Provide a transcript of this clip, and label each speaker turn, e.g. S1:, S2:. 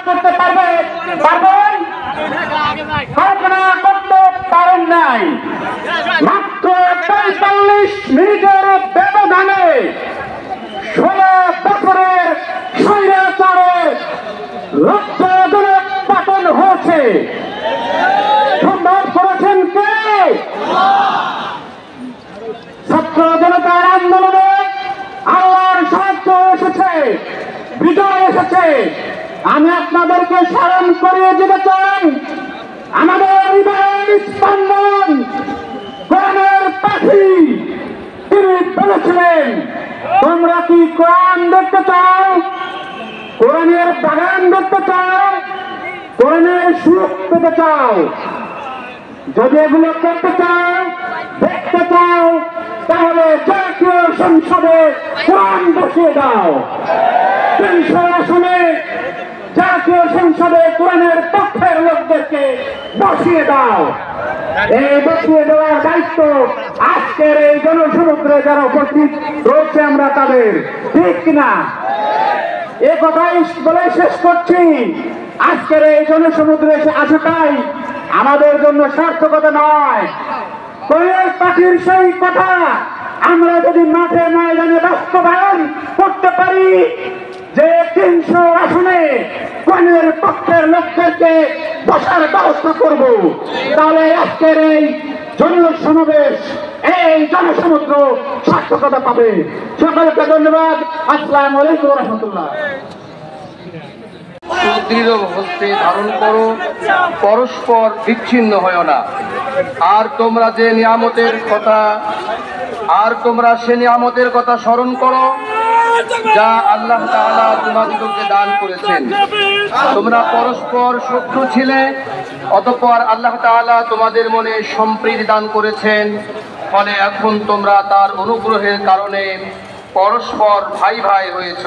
S1: করতে পারবেন? কল্পনা করতে পারেন নাই। মাত্র ৪৫ মিনিটের ব্যবধানে ১৬ বছরের স্বৈরাচারের লজ্জাজনক পতন হয়েছে। সম্ভব করেছেন কে? ছাত্র জনতার আন্দোলনে আল্লাহর সাহায্য এসেছে, বিজয় এসেছে। আমি আপনাদেরকে স্মরণ করিয়ে দিতে চাই, আমাদের হৃদয়ের স্পন্দন কোরআনের পাখি তিনি বলেছিলেন, তোমরা কি কোরআন দেখতে চাও? কোরআনের বাগান দেখতে চাও? কোরআনের সুখ পেতে চাও? যদি এগুলো করতে চাও, দেখতে চাও, তাহলে জাতীয় সংসদে কোরআন বসিয়ে দাও। ৩০০ আসনে জাতীয় সংসদে কোরআনের পক্ষের লোকদেরকে বসিয়ে দাও। এই বসিয়ে দেওয়ার দায়িত্ব আজকের এই জনসমুদ্রে যারা উপস্থিত রয়েছে আমরা তাদের, ঠিক কিনা? এ কথাই বলে শেষ করছি, আজকের এই জনসমুদ্রে এসে আসাটাই আমাদের জন্য সার্থকতা নয়। কোরআনের পাখির সেই কথা আমরা যদি মাঠে ময়দানে বাস্তবায়ন করতে পারি যে ৩০০ আসনে কোরআনের পক্ষের লোকদেরকে বসার ব্যবস্থা করব, তাহলে আজকের এই জনসমাবেশ, এই জনসমুদ্র সার্থকতা পাবে। সকলকে ধন্যবাদ। আসসালামু আলাইকুম ওয়া রাহমাতুল্লাহ।
S2: সুদৃঢ় হস্তে ধারণ করো, পরস্পর বিচ্ছিন্ন হয় না। আর তোমরা সে নিয়ামতের কথা স্মরণ করো যা আল্লাহ তাআলা তোমাদিগকে দান করেছেন। তোমরা পরস্পর শত্রু ছিলে, অতঃপর আল্লাহ তাআলা তোমাদের মনে সম্প্রীতি দান করেছেন। ফলে এখন তোমরা তার অনুগ্রহের কারণে পরস্পর ভাই ভাই হয়েছ।